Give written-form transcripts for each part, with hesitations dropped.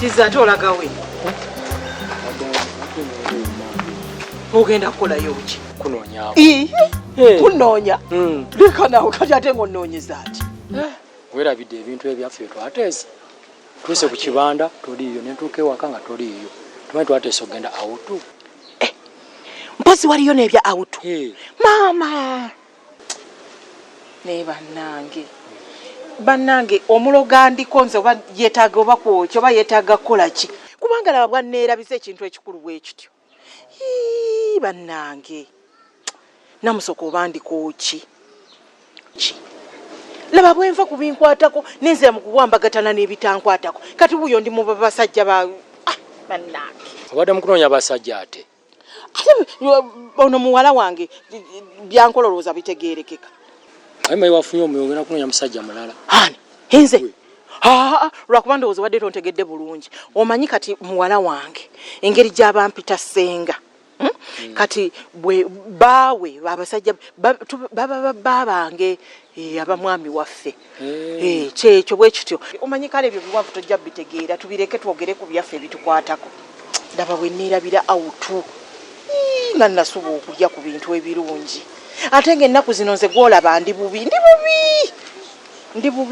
Kizate olagawe. Ogenda kukolayo ki? Kunoonya. Kunoonya? Leka nawe kati ate ng'onoonyeza ati. Weerabidde ebintu ebyaffe twateesa. Twese ku kibanda toliiyo ne ntuuka ewaka nga toliiyo. Tumanyi twateesa ogenda awutu. Mpozi waliyo n'ebya awutu. Maama! Ne bannange omuloga ndiko nze oba yeetaaga oba kwokya oba yeetaaga kukola ki? Kubanga laba bwanneerabisa ekintu ekikulu bwe kityo. Bannange namusooka oba ndiko ki? Laba bwenva ku binkwatako n'enzira mu kuwambagatana n'ebitankwatako. Kati buyo ndi mu basajja ba bannange. Obadde mu kunoonya basajja ate? Ono muwala wange byankololooza bitegeerekeka. Ayi wafunye omuyogera kunoonya musajja mulala. Hani nze lwakuba ndowooza wadde tontegedde bulungi. Omanyi kati muwala wange engeri gy'abampita ssenga. Kati bwe baawe abasajja baba babange abamwami waffe. Kyekyo bwe kityo. Omanyi kale ebyo biwanvu tojja bitegeera tubireke twogere ku byaffe ebitukwatako. Ndaba bwe neerabira awutu nga nasuba okulya ku bintu ebirungi. Ate ng'ennaku zino nze gw'olaba ndi bubi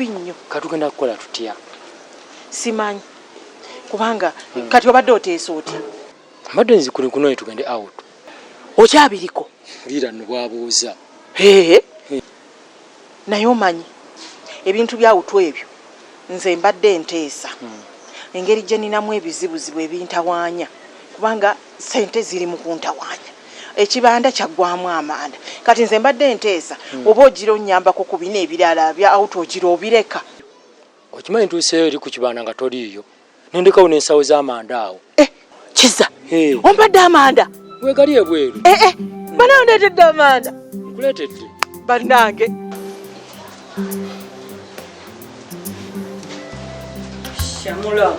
nnyo. Katugenda kukola tutya? Simanyi kubanga kati obadde oteesa otya? Mbadde nzikuli kunoonya tugende out. Okyabiriko? Liira nno bwabuuza. Naye omanyi ebintu byawutu ebyo nze mbadde nteesa engeri gye ninamu ebizibuzibu ebintawaanya kubanga sente ziri mu kuntawaanya. Ekibanda kyaggwamu amanda. Kati nze mbadde nteesa oba ogira onnyambako ku bino ebirala bya awutu ogira obireka. Okimanyi ntuuseeyo eri ku kibanda nga toliiyo. Nendekawo n'ensawo z'amanda awo. Kiza ombadde amanda? Weegali ebweru. Bana ondeetedde amanda? Nkuleetedde. Bannange. Shamula.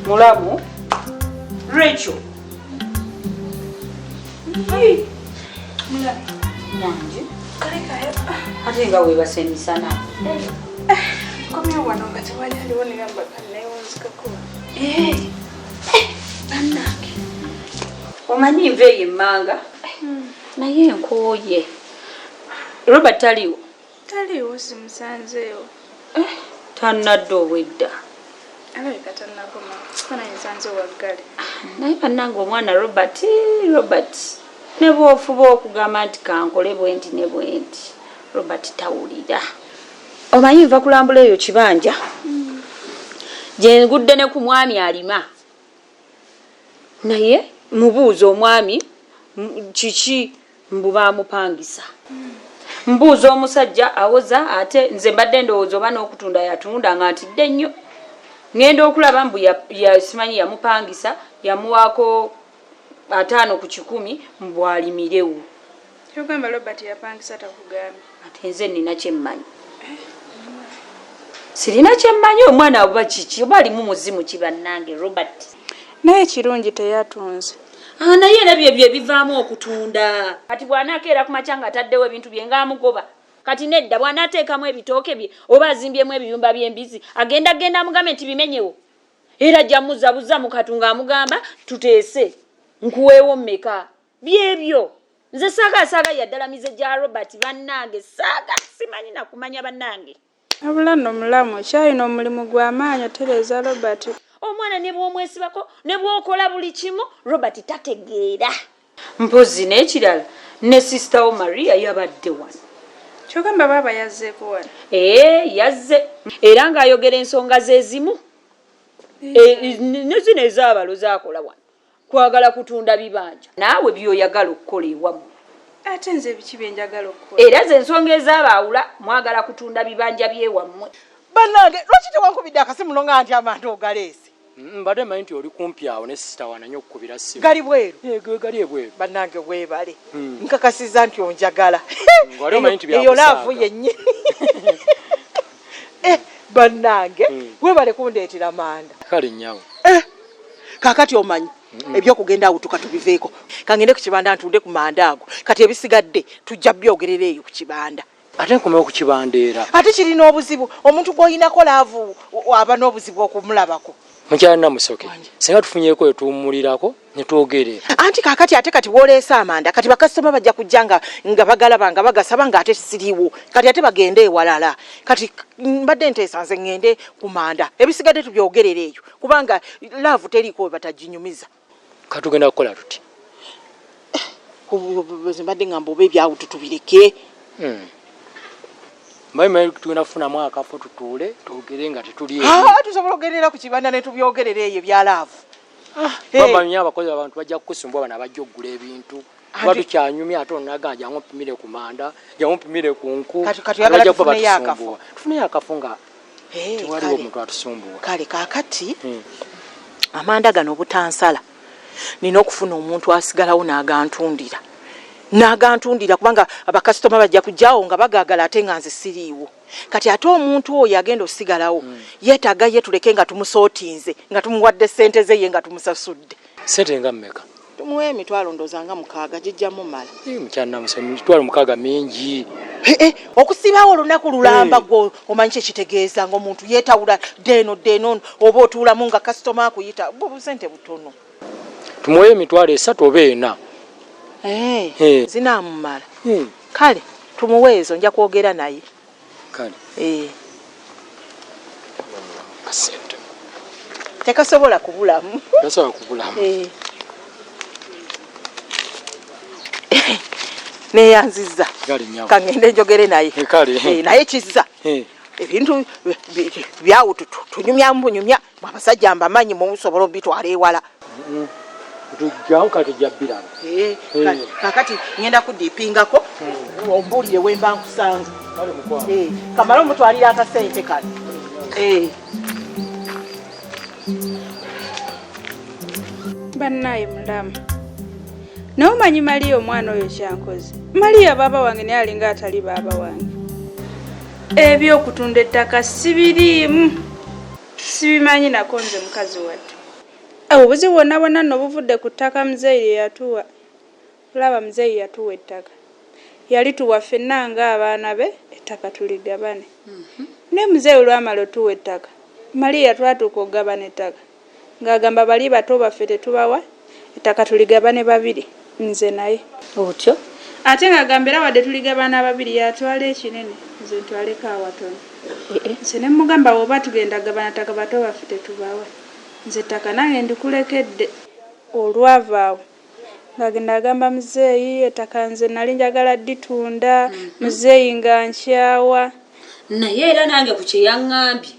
Mulamu. Rachel. Mwanji. Kalekayo. Ate nga weebasemisana. Komya wano nga tewali aliwo ne gamba kanneewunzikako. Bannange. Omanyi nva eyo emmanga. Naye nkooye. Robert taliwo? Taliwo simusanzeewo. Tannadda obwedda. Alabika tannakoma. Fana nsanze waggale. Naye bannange omwana Robert ne bw'ofuba okugamba nti kankole bwenti ne bwenti. Robert tawulira. Omanyi nva kulambula eyo kibanja. Gye ngudde ne ku mwami alima. Naye mubuuza omwami kiki mbu baamupangisa. Mbuuza omusajja awoza ate nze mbadde ndowooza oba n'okutunda yatunda nga ntidde nnyo. Ngenda okulaba mbu simanyi yamupangisa yamuwaako 5 ku 100 mbu alimirewo. Kyogamba Robert yapangisa takugambye. Ate nze nina kyemmanyi. Sirina kyemmanyi omwana oba kiki oba alimu muzimu kibannange Robert. Naye kirungi teyatunze. Naye era bye bivaamu okutunda. Kati bw'anaakeera ku makya ng'ataddewo ebintu bye ng'amugoba. Kati nedda bw'anaateekamu ebitooke bye oba azimbyemu ebiyumba by'embizi agenda amugambe nti bimenyewo. Era ajja muzabuza mu katunga amugamba tuteese nkuweewo mmeka. Byebyo. Nze saaga yaddala mize gya Robert bannange saaga simanyi na kumanya bannange. Abula nno mulamu kyalina omulimu gw'amaanyi otereeza Robert. Omwana ne bw'omwesibako ne bw'okola buli kimu Robert tategeera. Mpozi n'ekirala ne sister wo Maria yabadde wano. Kyogamba baba yazzeeko wano? Yazze. Era ng'ayogera ensonga ze zimu. Ne zino ez'abalo z'akola wano. Kwagala kutunda bibanja. Naawe by'oyagala okukola ewammwe. Ate nze biki bye njagala okukola? Era ze ensonga ez'abaawula mwagala kutunda bibanja by'ewammwe. Bannange lwaki tewankubidde akasimu no nga nti amanda ogaleese? Mbadde manyi nti oli kumpi awo ne sister wananye okukubira ssimu. Gali bweru? Gali ebweru. Bannange weebale. Nkakasiza nti onjagala. Eyo laavu yennyini. Bannange weebale kundeetera manda. Kale nnyawo. Kaakati omanyi ebyokugenda awutuka tubiveeko. Kangende ku kibanda ntunde ku manda ago. Kati ebisigadde tujja byogerera eyo ku kibanda. ate nkomewo kukibandeera ate kirina obuzibu omuntu gw'oyinako laavu aba n'obuzibu okumulabako mukyala namusoke singa tufunyeko etuwummulirako ne twogere anti kaakati ate kati bw'oleesa amanda kati bakasitoma bajja kujja nga bagalaba nga bagasaba ng'ate siriiwo kati ate bagende ewalala kati mbadde nteesa nze ŋŋende ku manda ebisigadde tubyogerera eyo kubanga laavu teriiko we bataginyumiza katugenda kukola tuti mbadde ngamba oba ebyawutu tubireke mbaye tugenda kufunamu akafo tutuule twogere nga tetuli tusobola okugerera ku kibanda ne tubyogerera eyo ebya laavu babamenya abakozi abantu bajja kukusumbwa bana bajja oggula ebintu kuba tukyanyumya ate onaga jangu mpimire ku manda jangu mpimire ku nku tufuneyo akafo nga tewaliwo omuntu atusumbuwa kale kaakati amanda gano obutansala nina okufuna omuntu asigalawo n'agantundira kubanga abakasitoma bajja kujjawo nga bagaagala ate nga nze siriiwo kati ate omuntu oyo agenda osigalawo yeetaaga ye tuleke nga tumusootinze nga tumuwadde ssente ze ye nga tumusasudde ssente nga mmeka tumuwe emitwalo ndooza nga 6 gijjamu mala mukyala namusoke emitwalo 6 mingi okusibaawo olunaku lulamba gwe omanyi kyekitegeeza ng'omuntu yeetawula deeno oba otuulamu nga kasitoma akuyita busente butono tumuwe emitwalo 3 oba 4 zinaamumala kale tumuweezo nja kwogera naye kale kasente tekasobola kubulamu neyanziza kangende njogere naye naye kizza ebintu byawo tunyumya abasajja mbamanyi musobola obitwala ewala kakati ngenda kudipingako ombulire wemba nkusanga kamala omutwalira akasente kano bannaye mulamu naye omanyi Maliya omwana oyo kyankoze Maliya baaba wange naye alinga atali baaba wange ebyokutunda ettaka sibiriimu sibimanyi nakonze mukazi wattu obuzibu bwonna nno buvudde ku ttaka muzeeyi yatuwa olaba muzeeyi yatuwa ettaka yali tuwa ffenna ng'abaana be ettaka tuligabane ne muzeeyi olwamala otuwa ettaka Maliya twatuuka okugabana ettaka ng'agamba bali bato baffe tetubawa ettaka tuligabane babiri nze naye otyo ate ng'agamba era wadde tuligabana babiri yatwala ekinene nze ntwaleko awatono nze ne mugamba oba tugenda gabana ttaka bato baffe tetubawa nze ttaka nange ndikulekedde olwavaawo ng'agenda agamba muzeeyi ettaka nze nali njagala dditunda muzeeyi nga nkyawa naye era nange ku kye yaŋŋambye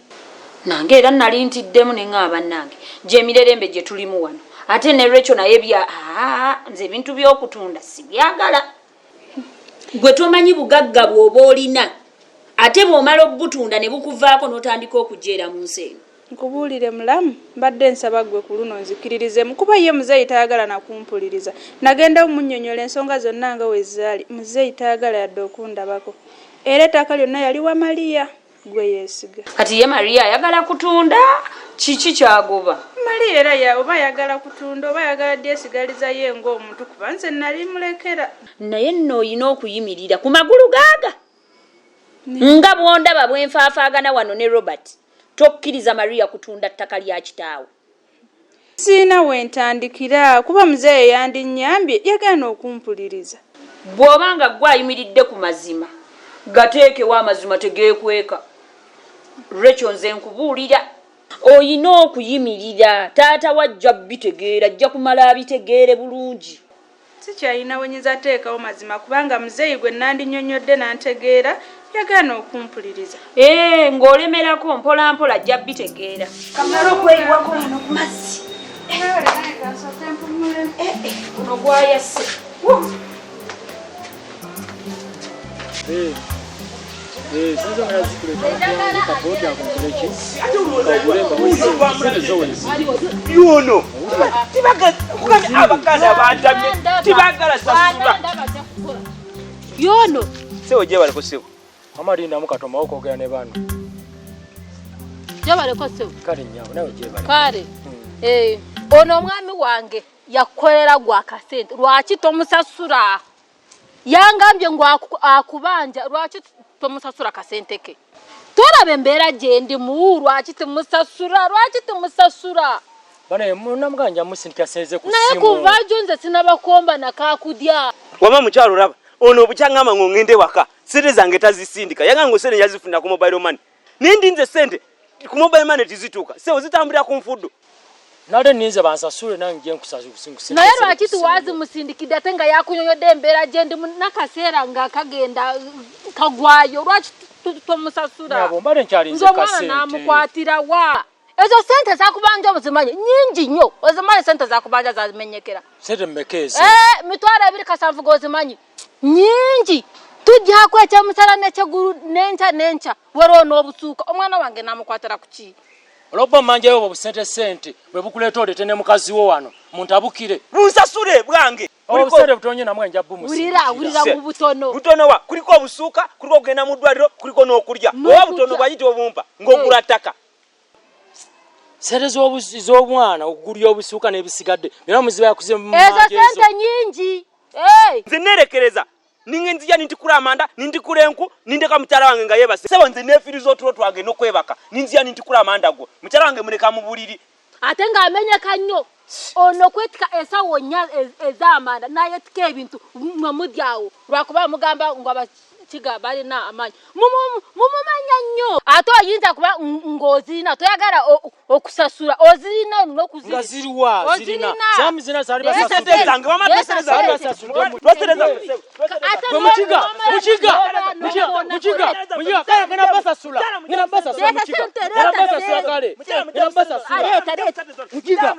nange era nali ntiddemu ne ŋŋaba nange gyemirerembe gye tulimu wano ate ne lwekyo naye nze ebintu by'okutunda sibyagala gwe tomanyi bugagga bw'oba olina ate bw'omala obutunda ne bukuvaako n'otandika okujeera mu nsi eno nkubuulire mulamu mbadde nsaba gwe ku luno nzikiririzemu kuba ye muzeeyi tayagala nakumpuliriza nagenda omunnyonnyola ensonga zonna nga we zaali muzeeyi tayagala yadde okundabako era ettaka lyonna yali wa Maliya gwe yeesiga kati ye Maliya ayagala kutunda kiki kyagoba Maliya era oba ayagala kutunda oba ayagala dyesigaliza ye ng'omuntu kuba nze nali mulekera naye nno oyina okuyimirira ku magulu gaaga nga bwondaba bwenfaafaagana wano ne Robert tokkiriza Maliya kutunda ttaka lya kitaawe siina wentandikira kuba muzeeyi yandinnyambye yagaana okumpuliriza bw'obanga gwe ayimiridde ku mazima gateekewo amazima tegeekweka lwekyo nze nkubuulira oyina okuyimirira taata wajja bitegeera ajja kumala abitegeere bulungi sikyalina wenyinza teekawo mazima kubanga muzeeyi gwe nandinnyonnyodde nantegeera yagaana okumpuliriza ng'olemerako mpola mpola ajja bitegeera kamala okweyiwako wano ku mazzi guno gwayase yuno abakazi abantamye tibagala sasula yono sewo gye baleko sewo amalindamu katomawo kwogera ne bano gye baleko sewo kale nyawo nawe gye bale kale ono omwami wange yakukolera gwa kasente lwaki tomusasula yangambye ngo akubanja lwaki tomusasura kasenteke torabe mbera gende mu lwaki temusasura bana munamuganja musinta seze ku naye simu kuva jonze sinabakomba nakakudya wama mukyalo raba ono obukyangama ngo ngende waka sente zange tazisindika yagango sente yazifunda ku mobile money nindi nze sente ku mobile money tizituka sewo zitambulira ku mfuddo nade ninze bansasule nange nkusasule naye lwaki tuwazi musindikide ate nga yakunyonyodde embeera gyendi nakaseera nga kagenda kagwayo lwaki tomusasura mbale nkyalinze kasente namukwatira wa ezo sente zakubanja obuzimanyi nyingi nnyo ozimanyi sente zakubanja zamenyekera sente mmekezi mitwalo 2 gozimanyi nyingi tujja kwekya musala nekyegulu nenca wero n'obusuuka omwana wange namukwatira kuki olwoba manje yobo busente bwe bukuleeta olete ne mukazi wo wano muntabukire bunsasule bwange obusente butonye namwe enja bumusi wulira mu butono wa kuliko obusuuka kuliko okugenda mu ddwaliro kuliko n'okulya oba butono bwayita obumpa ng'ogula ttaka sente z'omwana okugulya obusuuka n'ebisigadde era muziba yakuze mu ezo sente nyingi nze nerekereza ninge nzija nintikula amanda nintikula enku nindeka mukyala wange nga yebase sebo nze neefiriza otulo twange n'okwebaka ninzija nintikula amanda gwo mukyala wange muleka mu buliri ate ng'amenyeka nnyo ono kwetika esawo nnya ez'amanda nayetika ebintu mwemudyawo lwakuba mugamba ngo abakiga balina amaanyi mumumanya nnyo ate oyinza kuba ng'ozirina toyagala okusasula ozirina n'okuzirina nga ziriwa zirina sami zina zali basasula zange wamatesereza mukiga kale ngena basasula kale ngena basasula mukiga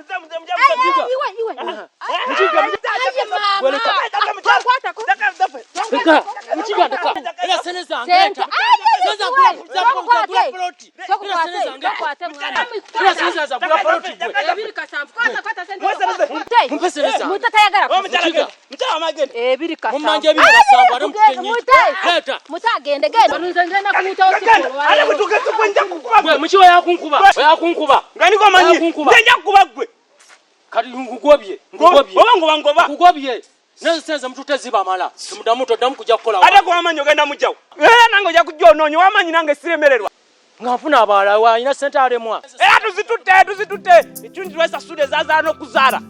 Nese mtute ziba mala tumudamu todamu kujja kukola ate ko amanyo genda mujjawo nange ojja kujja ononyo wamanyi nange siremererwa nga nfuna abala wa ina sente alemwa tuzitutte ekyunji lwesasule zazaala n'okuzaala